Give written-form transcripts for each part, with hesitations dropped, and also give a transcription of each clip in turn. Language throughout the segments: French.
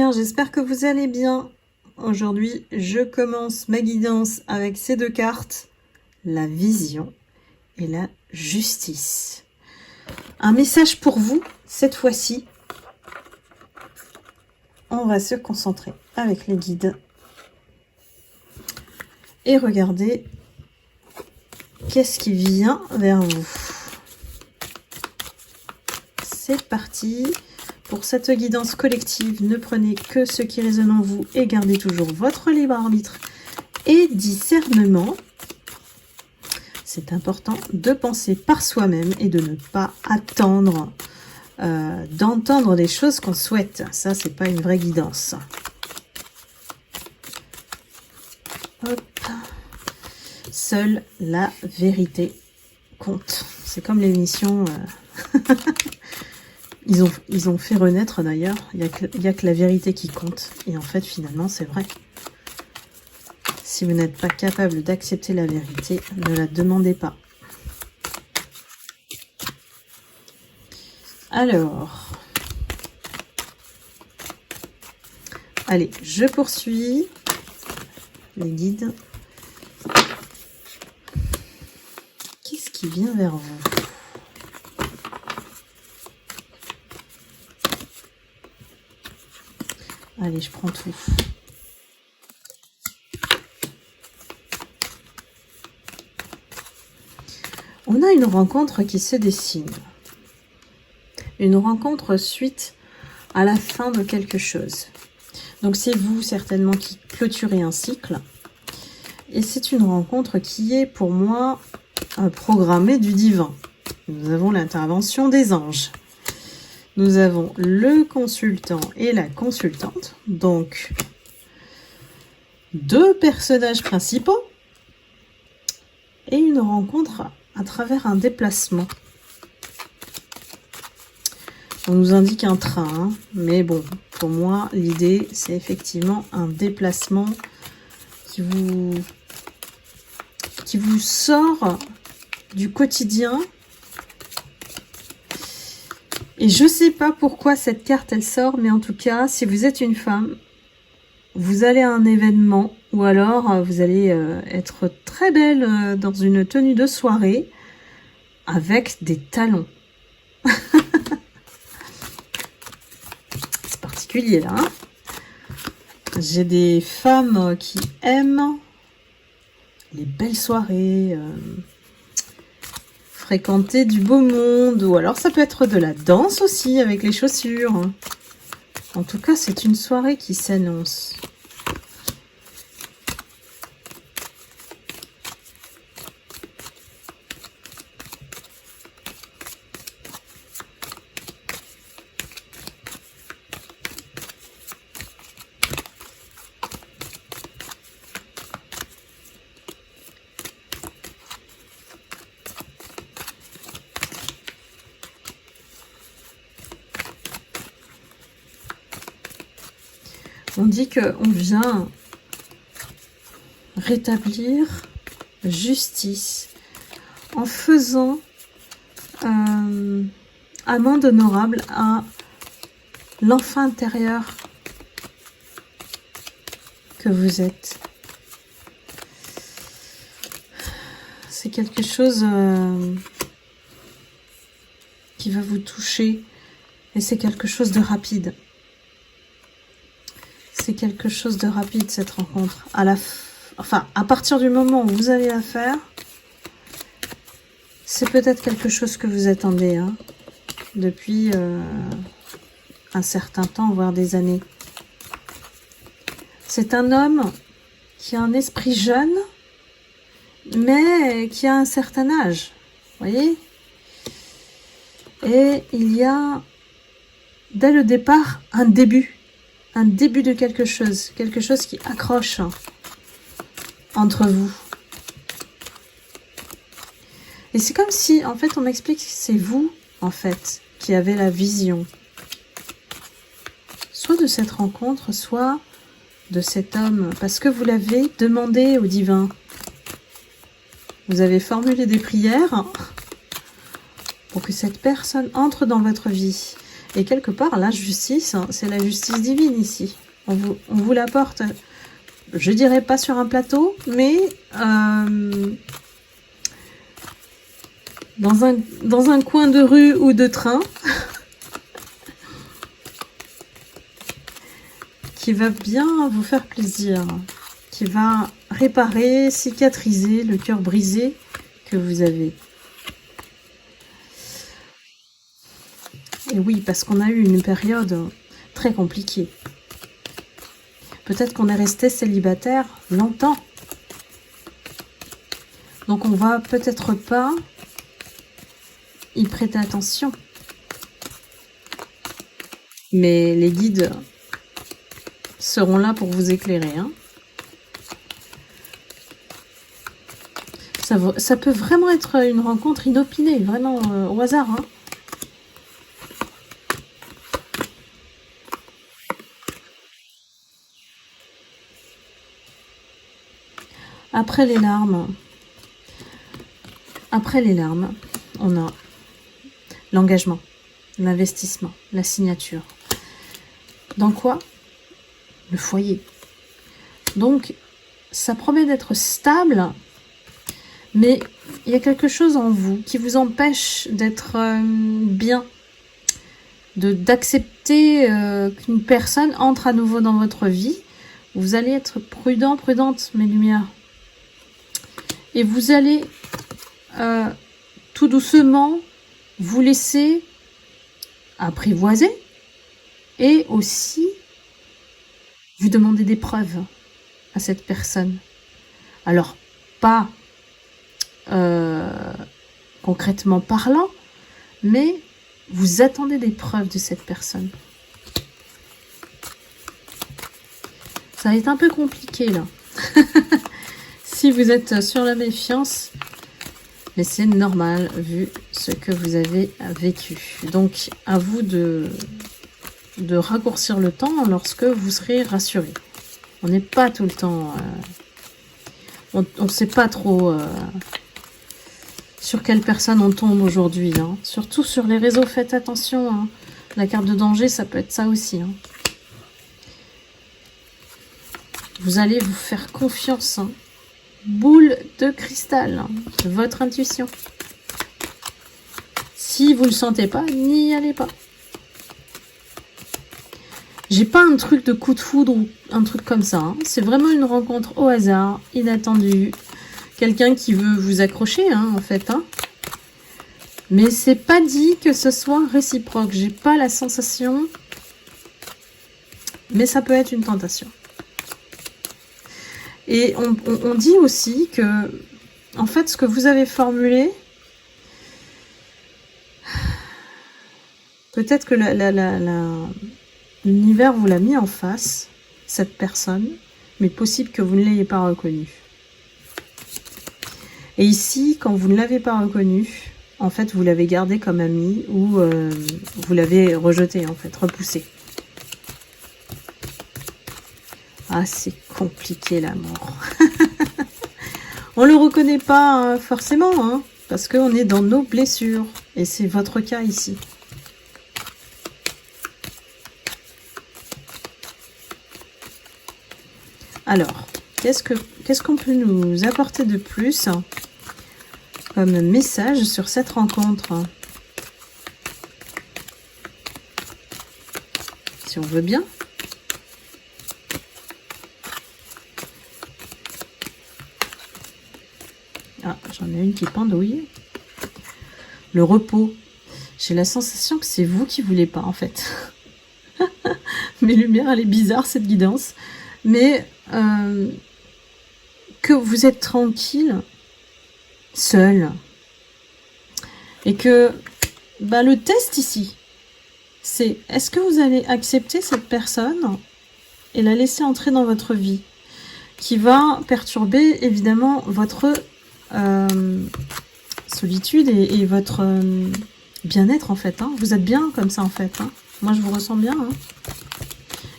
lumière, j'espère que vous allez bien. Aujourd'hui, je commence ma guidance avec ces deux cartes, la vision et la justice. Un message pour vous, cette fois-ci. On va se concentrer avec les guides et regarder qu'est-ce qui vient vers vous. C'est parti. Pour cette guidance collective, ne prenez que ce qui résonne en vous et gardez toujours votre libre arbitre et discernement. C'est important de penser par soi-même et de ne pas attendre d'entendre des choses qu'on souhaite. Ça, c'est pas une vraie guidance. Hop. Seule la vérité compte. C'est comme l'émission... Ils ont fait renaître d'ailleurs, il n'y a que la vérité qui compte. Et en fait, finalement, c'est vrai. Si vous n'êtes pas capable d'accepter la vérité, ne la demandez pas. Alors, allez, je poursuis les guides. Qu'est-ce qui vient vers vous ? Allez, je prends tout. On a une rencontre qui se dessine. Une rencontre suite à la fin de quelque chose. Donc c'est vous certainement qui clôturez un cycle. Et c'est une rencontre qui est pour moi programmée du divin. Nous avons l'intervention des anges. Nous avons le consultant et la consultante, donc deux personnages principaux et une rencontre à travers un déplacement. On nous indique un train, hein, mais bon, pour moi, l'idée, c'est effectivement un déplacement qui vous sort du quotidien. Et je sais pas pourquoi cette carte elle sort, mais en tout cas, si vous êtes une femme, vous allez à un événement ou alors vous allez être très belle dans une tenue de soirée avec des talons. C'est particulier là. Hein, j'ai des femmes qui aiment les belles soirées. Fréquenter du beau monde, ou alors ça peut être de la danse aussi avec les chaussures. En tout cas, c'est une soirée qui s'annonce. On dit qu'on vient rétablir justice en faisant amende honorable à l'enfant intérieur que vous êtes. C'est quelque chose qui va vous toucher et c'est quelque chose de rapide. C'est quelque chose de rapide cette rencontre. À partir du moment où vous allez la faire, c'est peut-être quelque chose que vous attendez hein, depuis un certain temps, voire des années. C'est un homme qui a un esprit jeune, mais qui a un certain âge. Vous voyez ? Et il y a, dès le départ, un début de quelque chose qui accroche entre vous. Et c'est comme si, en fait, on m'explique que c'est vous, en fait, qui avez la vision. Soit de cette rencontre, soit de cet homme, parce que vous l'avez demandé au divin. Vous avez formulé des prières pour que cette personne entre dans votre vie. Et quelque part, la justice, hein, c'est la justice divine ici. On vous l'apporte, je dirais pas sur un plateau, mais dans un coin de rue ou de train, qui va bien vous faire plaisir, qui va réparer, cicatriser le cœur brisé que vous avez. Et oui, parce qu'on a eu une période très compliquée. Peut-être qu'on est resté célibataire longtemps. Donc on va peut-être pas y prêter attention. Mais les guides seront là pour vous éclairer. Hein. Ça peut vraiment être une rencontre inopinée, vraiment au hasard. Hein. Après les larmes, on a l'engagement, l'investissement, la signature. Dans quoi? Le foyer. Donc, ça promet d'être stable, mais il y a quelque chose en vous qui vous empêche d'être bien, d'accepter qu'une personne entre à nouveau dans votre vie. Vous allez être prudent, prudente, mes lumières. Et vous allez tout doucement vous laisser apprivoiser et aussi vous demander des preuves à cette personne. Alors, pas concrètement parlant, mais vous attendez des preuves de cette personne. Ça va être un peu compliqué là. Si vous êtes sur la méfiance, mais c'est normal vu ce que vous avez vécu. Donc, à vous de raccourcir le temps lorsque vous serez rassuré. On n'est pas tout le temps... on ne sait pas trop sur quelle personne on tombe aujourd'hui. Hein. Surtout sur les réseaux, faites attention. Hein. La carte de danger, ça peut être ça aussi. Hein. Vous allez vous faire confiance. Hein. Boule de cristal, hein, votre intuition. Si vous ne le sentez pas, n'y allez pas. J'ai pas un truc de coup de foudre ou un truc comme ça. Hein. C'est vraiment une rencontre au hasard, inattendue. Quelqu'un qui veut vous accrocher, hein, en fait. Hein. Mais c'est pas dit que ce soit réciproque. J'ai pas la sensation. Mais ça peut être une tentation. Et on dit aussi que, en fait, ce que vous avez formulé, peut-être que l'univers vous l'a mis en face, cette personne, mais possible que vous ne l'ayez pas reconnue. Et ici, quand vous ne l'avez pas reconnue, en fait, vous l'avez gardé comme ami ou vous l'avez rejeté, en fait, repoussé. Ah, c'est compliqué l'amour. On ne le reconnaît pas forcément, hein, parce qu'on est dans nos blessures. Et c'est votre cas ici. Alors, qu'est-ce qu'on peut nous apporter de plus comme message sur cette rencontre? Si on veut bien. Ah, j'en ai une qui pendouille. Le repos. J'ai la sensation que c'est vous qui voulez pas, en fait. Mes lumières, elle est bizarre, cette guidance. Mais que vous êtes tranquille, seul. Et que le test ici, c'est est-ce que vous allez accepter cette personne et la laisser entrer dans votre vie, qui va perturber évidemment votre solitude et votre bien-être en fait. Hein. Vous êtes bien comme ça en fait. Hein. Moi je vous ressens bien. Hein.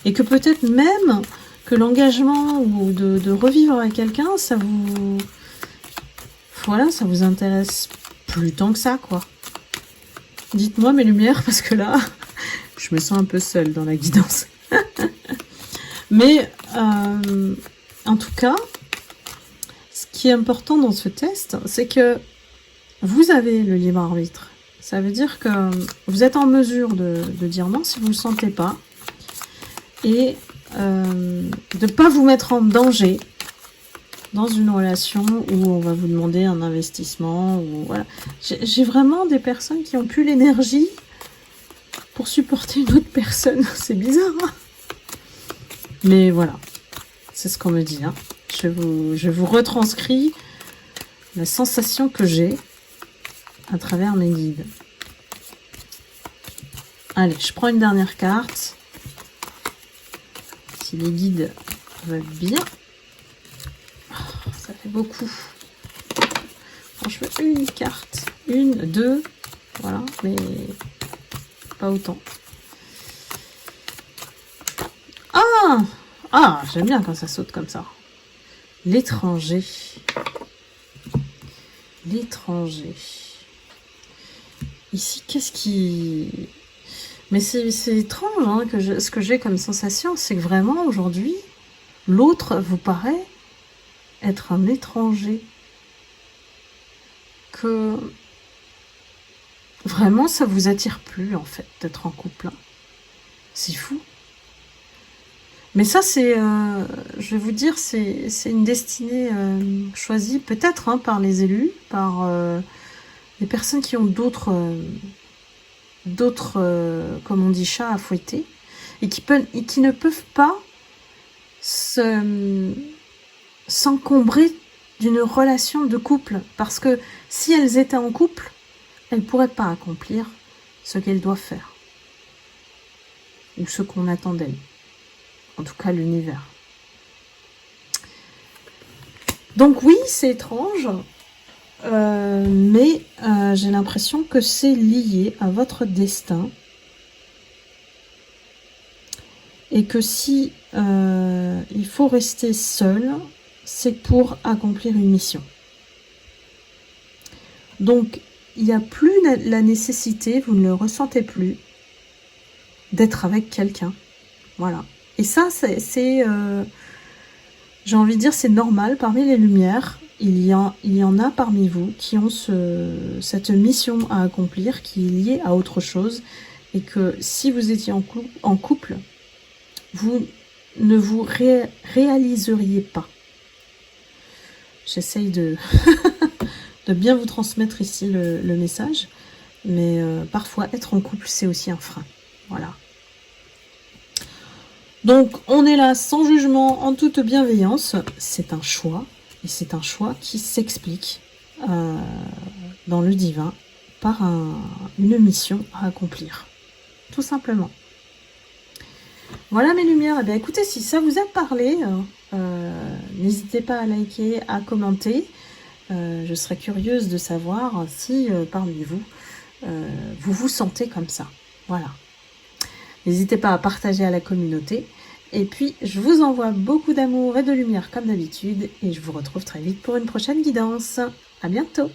Et que peut-être même que l'engagement ou de revivre avec quelqu'un, ça vous... Voilà, ça vous intéresse plus tant que ça, quoi. Dites-moi mes lumières, parce que là, Je me sens un peu seule dans la guidance. Mais en tout cas, ce qui est important dans ce test, c'est que vous avez le libre arbitre. Ça veut dire que vous êtes en mesure de dire non si vous ne le sentez pas. Et de ne pas vous mettre en danger dans une relation où on va vous demander un investissement. Ou, voilà. J'ai vraiment des personnes qui ont plus l'énergie pour supporter une autre personne. C'est bizarre, hein? Mais voilà, c'est ce qu'on me dit. Hein. Je vous retranscris la sensation que j'ai à travers mes guides. Allez, je prends une dernière carte. Si les guides veulent bien. Oh, ça fait beaucoup. Franchement, une carte. Une, deux. Voilà, mais pas autant. Ah, j'aime bien quand ça saute comme ça. L'étranger. L'étranger. Ici, qu'est-ce qui... Mais c'est étrange, hein, ce que j'ai comme sensation, c'est que vraiment, aujourd'hui, l'autre vous paraît être un étranger. Que vraiment, ça vous attire plus, en fait, d'être en couple. Hein. C'est fou. Mais ça, c'est, je vais vous dire, c'est une destinée choisie peut-être hein, par les élus, par les personnes qui ont d'autres, comme on dit, chats à fouetter, et qui ne peuvent pas s'encombrer d'une relation de couple. Parce que si elles étaient en couple, elles ne pourraient pas accomplir ce qu'elles doivent faire. Ou ce qu'on attend d'elles. En tout cas, l'univers. Donc oui, c'est étrange, mais j'ai l'impression que c'est lié à votre destin. Et que si il faut rester seul, c'est pour accomplir une mission. Donc, il n'y a plus la nécessité, vous ne le ressentez plus, d'être avec quelqu'un. Voilà. Et ça, c'est j'ai envie de dire, c'est normal. Parmi les lumières, il y en a parmi vous qui ont cette mission à accomplir, qui est liée à autre chose. Et que si vous étiez en couple, vous ne vous réaliseriez pas. J'essaye de, de bien vous transmettre ici le message. Mais parfois, être en couple, c'est aussi un frein. Voilà. Donc, on est là sans jugement, en toute bienveillance. C'est un choix, et c'est un choix qui s'explique dans le divin par une mission à accomplir. Tout simplement. Voilà mes lumières. Eh bien, écoutez, si ça vous a parlé, n'hésitez pas à liker, à commenter. Je serais curieuse de savoir si parmi vous, vous vous sentez comme ça. Voilà. N'hésitez pas à partager à la communauté. Et puis, je vous envoie beaucoup d'amour et de lumière comme d'habitude. Et je vous retrouve très vite pour une prochaine guidance. À bientôt!